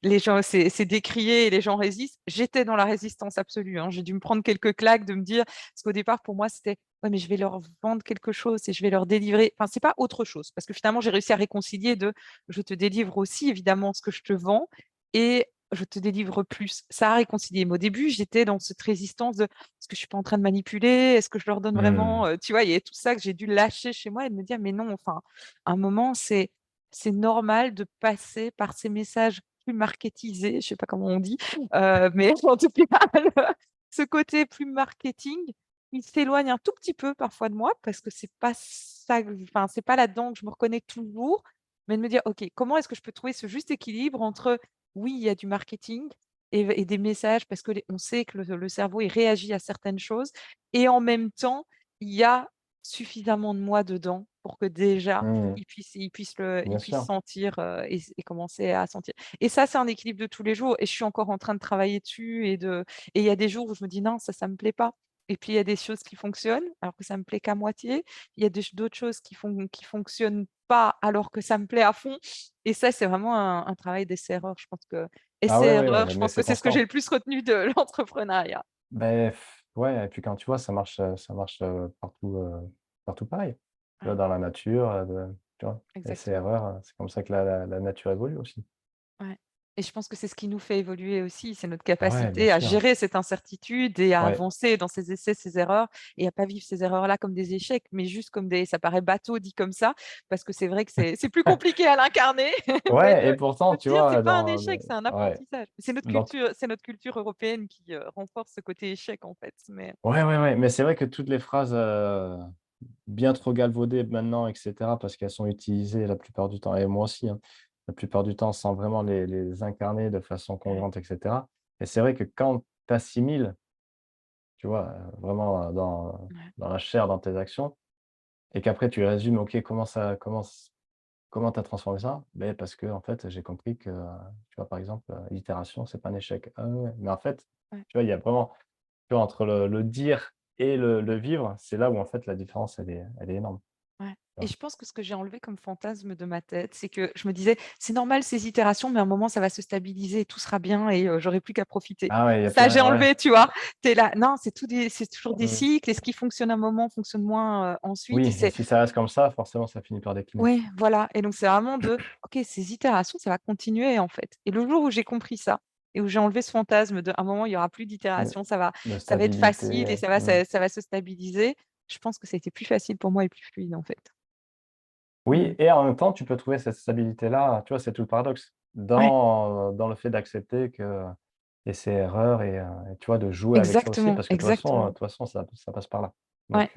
les gens c'est décrié et les gens résistent. J'étais dans la résistance absolue, hein. J'ai dû me prendre quelques claques de me dire parce qu'au départ pour moi c'était: «Ouais, mais je vais leur vendre quelque chose et je vais leur délivrer», enfin c'est pas autre chose parce que finalement j'ai réussi à réconcilier je te délivre aussi évidemment ce que je te vends et je te délivre plus. Ça a réconcilié, mais au début j'étais dans cette résistance de: «Est-ce que je suis pas en train de manipuler? Est-ce que je leur donne Mmh. vraiment?» Tu vois? Il y a tout ça que j'ai dû lâcher chez moi et de me dire: «Mais non, enfin, à un moment c'est normal de passer par ces messages plus marketisés», je sais pas comment on dit, mais en tout cas ce côté plus marketing, il s'éloigne un tout petit peu parfois de moi parce que c'est pas ça enfin, c'est pas là-dedans que je me reconnais toujours, mais de me dire: «OK, comment est-ce que je peux trouver ce juste équilibre entre, oui, il y a du marketing et des messages parce que on sait que le cerveau, il réagit à certaines choses et en même temps, il y a suffisamment de moi dedans pour que déjà Mmh. ils Bien puissent sûr. sentir, et commencer à sentir. Et ça, c'est un équilibre de tous les jours et je suis encore en train de travailler dessus et il y a des jours où je me dis: «Non, ça me plaît pas». Et puis il y a des choses qui fonctionnent alors que ça me plaît qu'à moitié. Il y a d'autres choses qui fonctionnent pas alors que ça me plaît à fond. Et ça, c'est vraiment un travail d'essai-erreur. Je pense que Ah ouais, essai-erreur, ouais, je mais pense que c'est c'est ce que j'ai constant. le plus retenu de l'entrepreneuriat. Beh, ouais et puis quand tu vois, ça marche, partout pareil. Tu vois, Ouais, dans la nature, tu vois? exactement. Essai-erreur, c'est comme ça que la nature évolue aussi. Ouais, et je pense que c'est ce qui nous fait évoluer aussi, c'est notre Ah ouais, bien capacité à sûr. gérer cette incertitude et à Ouais. avancer dans ses essais, ses erreurs et à pas vivre ces erreurs-là comme des échecs, mais juste comme des ça paraît bateau dit comme ça, parce que c'est vrai que c'est plus compliqué à l'incarner, mais Ouais et de pourtant, se tu dire: «C'est vois, pas un échec, c'est un ouais, apprentissage». dans C'est notre culture européenne qui, renforce ce côté échec en fait, mais ouais, ouais, ouais, mais c'est vrai que toutes les phrases, bien trop galvaudées maintenant et cetera, parce qu'elles sont utilisées la plupart du temps et moi aussi, hein, la plupart du temps sans vraiment les incarner de façon ouais, congruente et cetera et c'est vrai que quand tu assimiles, tu vois, vraiment, ouais, dans la chair, dans tes actions et qu'après tu résumes, OK, comment tu as transformé ça? Beh, parce que en fait, j'ai compris que, tu vois, par exemple, l'itération, c'est pas un échec. Ah ouais, ouais, mais en fait, ouais. tu vois, il y a vraiment tu vois, entre le dire et le vivre, c'est là où en fait la différence elle est énorme, Ouais, tu et vois? je pense que ce que j'ai enlevé comme fantasme de ma tête, c'est que je me disais: «C'est normal ces itérations, mais à un moment ça va se stabiliser et tout sera bien et j'aurai plus qu'à profiter». Ah ouais, il y a Ça, j'ai plein ouais. enlevé, tu vois? Tu es là: «Non, c'est toujours des Mmh. cycles et ce qui fonctionne un moment fonctionne moins, ensuite». Et Oui et c'est si ça reste comme ça, forcément ça finit par décliner. ouais, voilà, et donc c'est vraiment de: «OK, ces itérations, ça va continuer en fait». Et le jour où j'ai compris ça et où j'ai enlevé ce fantasme de: «À un moment, il y aura plus De d'itérations, de ça va être facile et stabilité, mmh. ça va se stabiliser», je pense que ça a été plus facile pour moi et plus fluide en fait. Oui Mmh. et en même temps, tu peux trouver cette stabilité-là, tu vois, c'est tout le paradoxe, Ouais. dans le fait d'accepter que essai-erreur et tu vois, de jouer avec ça aussi Exactement, parce que de exactement. toute façon ça passe par là. Ouais, Donc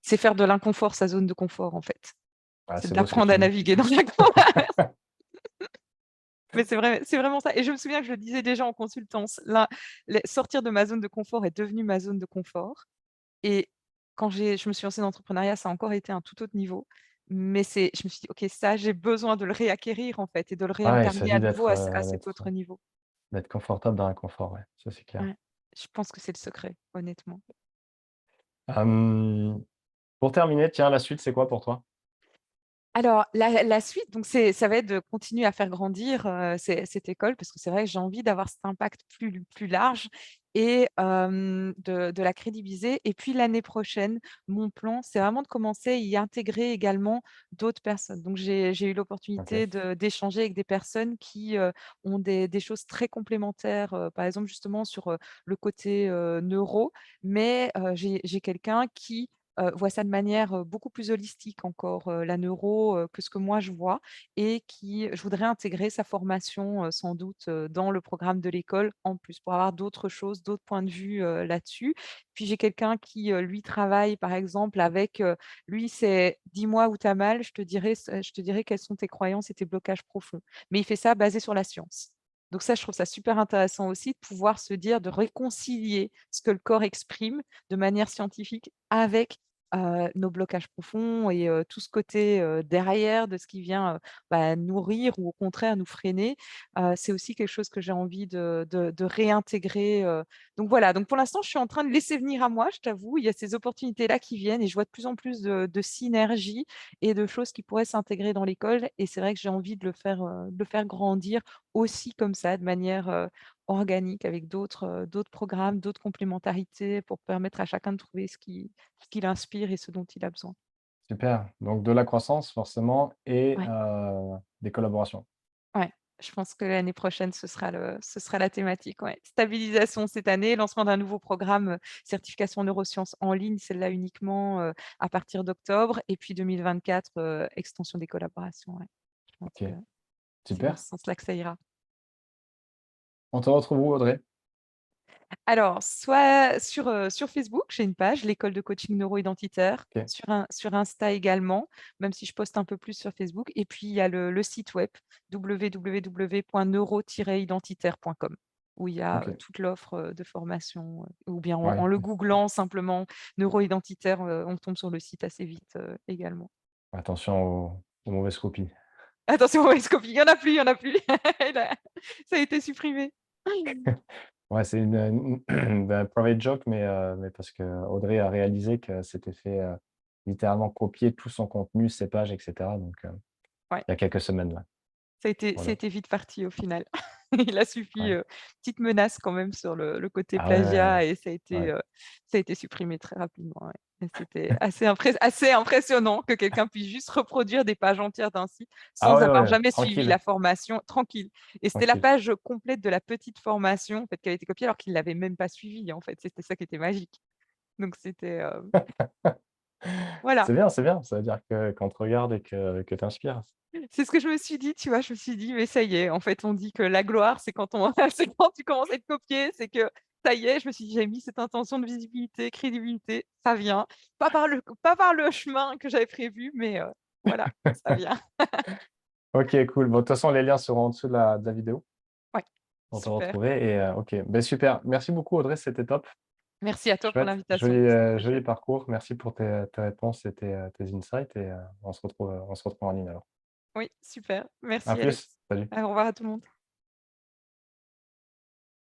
c'est faire de l'inconfort sa zone de confort, en fait. ah, C'est c'est beau ce que d'apprendre tu à dis. naviguer dans la mais c'est vrai, c'est vraiment ça, et je me souviens que je le disais déjà en consultance, là, les sortir de ma zone de confort est devenu ma zone de confort. Et quand je me suis lancée dans l'entrepreneuriat, ça a encore été un tout autre niveau, mais je me suis dit: «OK, ça, j'ai besoin de le réacquérir, en fait, et de le Ouais, il réincarner à s'agit nouveau à cet d'être autre niveau». d'être confortable dans l'inconfort, ouais, ça c'est clair. Ouais, je pense que c'est le secret, honnêtement. Hem, pour terminer, tiens, la suite, c'est quoi pour toi? Alors la suite, donc ça va être de continuer à faire grandir, cette école, parce que c'est vrai que j'ai envie d'avoir cet impact plus large et de la crédibiliser. Et puis l'année prochaine, mon plan, c'est vraiment de commencer à y intégrer également d'autres personnes. Donc j'ai eu OK, l'opportunité d'échanger avec des personnes qui, ont des choses très complémentaires, par exemple justement sur, le côté, neuro, mais j'ai quelqu'un qui voit ça de manière, beaucoup plus holistique encore, la neuro, que ce que moi je vois, et qui je voudrais intégrer sa formation, sans doute, dans le programme de l'école en plus, pour avoir d'autres choses, d'autres points de vue, là-dessus. Puis j'ai quelqu'un qui, lui travaille par exemple avec, lui c'est: «Dis-moi où tu as mal, je te dirai quelles sont tes croyances et tes blocages profonds». Mais il fait ça basé sur la science. Donc ça, je trouve ça super intéressant aussi de pouvoir se dire, de réconcilier ce que le corps exprime de manière scientifique avec nos blocages profonds et tout ce côté, derrière de ce qui vient, nourrir ou au contraire nous freiner. C'est aussi quelque chose que j'ai envie de réintégrer, donc voilà, donc pour l'instant, je suis en train de laisser venir à moi, je t'avoue. Il y a ces opportunités-là qui viennent et je vois de plus en plus de synergies et de choses qui pourraient s'intégrer dans l'école, et c'est vrai que j'ai envie de le faire grandir aussi comme ça, de manière, organique, avec d'autres programmes, d'autres complémentarités pour permettre à chacun de trouver ce qui l'inspire et ce dont il a besoin. super. Donc de la croissance forcément et Ouais, des collaborations. ouais. Je pense que l'année prochaine, ce sera la thématique, ouais. Stabilisation cette année, lancement d'un nouveau programme, certification neurosciences en ligne, celle-là uniquement, à partir d'octobre, et puis 2024, extension des collaborations, ouais. Je pense OK, que c'est dans super. ce sens-là que ça ira. On te retrouve où Audrey? Alors, soit sur Facebook, j'ai une page, l'école de coaching neuro-identitaire, OK, sur Insta également, même si je poste un peu plus sur Facebook, et puis il y a le site web www.neuro-identitaire.com. où il y a, OK. toute l'offre, de formation, ou bien en Ouais. le googlant simplement neuroidentitaire, on tombe sur le site assez vite, également. Attention aux mauvaises copies. Attention mauvaise copie, il y en a plus, il y en a plus. Il a ça a été supprimé. Ouais, c'est un private joke, mais parce qu'Audrey a réalisé que s'était fait, littéralement copier tout son contenu, ses pages et cetera, donc Ouais. il y a quelques semaines, là. Ça a Voilà. été vite parti au final. Il a suffi, Ouais. petite menace quand même sur le côté Ah ouais, plagiat et ouais. ça a été supprimé très rapidement, ouais, et c'était assez impressionnant que quelqu'un puisse juste reproduire des pages entières d'un site Ah sans ouais, avoir ouais, jamais suivi tranquille, la formation, tranquille, et c'était la tranquille. page complète de la petite formation, en fait, qui avait été copiée alors qu'il l'avait même pas suivie, en fait. C'était ça qui était magique. Donc c'était, voilà. C'est bien, ça veut dire que qu'on te regarde et que tu inspires. C'est ce que je me suis dit, tu vois? Je me suis dit: «Mais ça y est, en fait, on dit que la gloire, c'est quand on c'est quand tu commences à être copié, c'est que ça y est». Je me suis dit: «J'ai mis cette intention de visibilité, crédibilité, ça vient». Pas par le chemin que j'avais prévu, mais voilà, ça vient. OK, cool. Bon, de toute façon, les liens seront en dessous de la vidéo Ouais, pour te super. retrouver et OK. Beh, super. Merci beaucoup Audrey, c'était top. Merci à toi pour Chouette, l'invitation, c'était très joli chouette. parcours. Merci pour tes réponses et tes insights et on se retrouve en ligne alors. Oui, super. À Merci plus. Alex. Salut. Au revoir à tout le monde.